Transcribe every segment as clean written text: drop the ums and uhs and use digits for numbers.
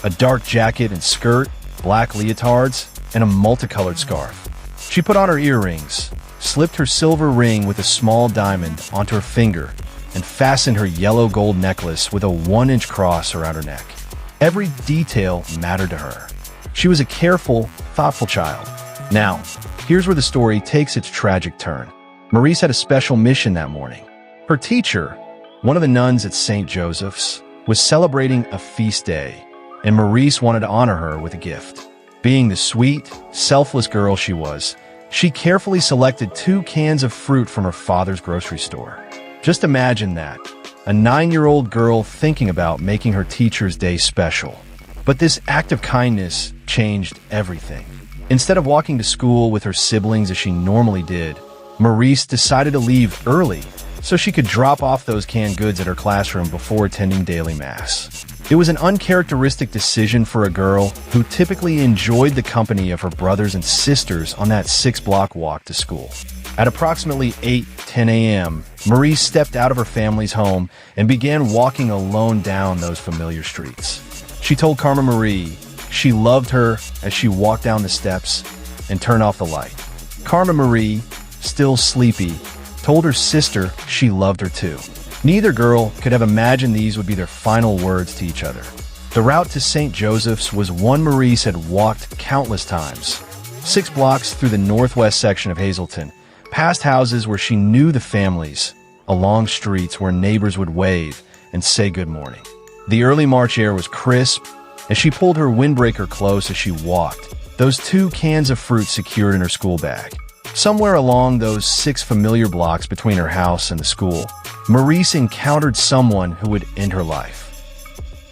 a dark jacket and skirt, black leotards, and a multicolored scarf. She put on her earrings, slipped her silver ring with a small diamond onto her finger, and fastened her yellow gold necklace with a 1-inch cross around her neck. Every detail mattered to her. She was a careful, thoughtful child. Now, here's where the story takes its tragic turn. Maurice had a special mission that morning. Her teacher, one of the nuns at St. Joseph's, was celebrating a feast day, and Maurice wanted to honor her with a gift. Being the sweet, selfless girl she was, she carefully selected 2 cans of fruit from her father's grocery store. Just imagine that, a 9-year-old girl thinking about making her teacher's day special. But this act of kindness changed everything. Instead of walking to school with her siblings as she normally did, Maurice decided to leave early so she could drop off those canned goods at her classroom before attending daily mass. It was an uncharacteristic decision for a girl who typically enjoyed the company of her brothers and sisters on that 6-block walk to school. At approximately 8:10 a.m., Maurice stepped out of her family's home and began walking alone down those familiar streets. She told Carmen Marie she loved her as she walked down the steps and turned off the light. Carmen Marie, still sleepy, told her sister she loved her too. Neither girl could have imagined these would be their final words to each other. The route to St. Joseph's was one Maurice had walked countless times. 6 blocks through the northwest section of Hazleton, past houses where she knew the families, along streets where neighbors would wave and say good morning. The early March air was crisp, and she pulled her windbreaker close as she walked, those 2 cans of fruit secured in her school bag. Somewhere along those 6 familiar blocks between her house and the school, Maurice encountered someone who would end her life.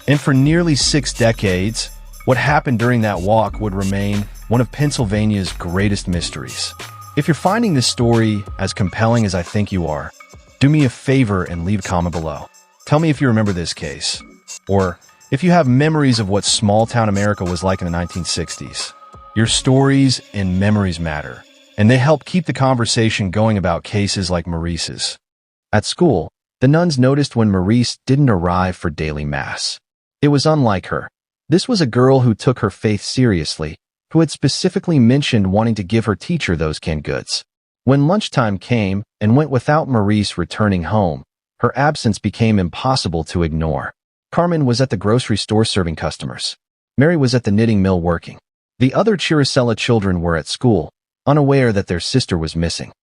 And for nearly 6 decades, what happened during that walk would remain one of Pennsylvania's greatest mysteries. If you're finding this story as compelling as I think you are, do me a favor and leave a comment below. Tell me if you remember this case, or if you have memories of what small-town America was like in the 1960s. Your stories and memories matter, and they help keep the conversation going about cases like Maurice's. At school, the nuns noticed when Maurice didn't arrive for daily mass. It was unlike her. This was a girl who took her faith seriously, who had specifically mentioned wanting to give her teacher those canned goods. When lunchtime came and went without Maurice returning home, her absence became impossible to ignore. Carmen was at the grocery store serving customers. Mary was at the knitting mill working. The other Chiricella children were at school, unaware that their sister was missing.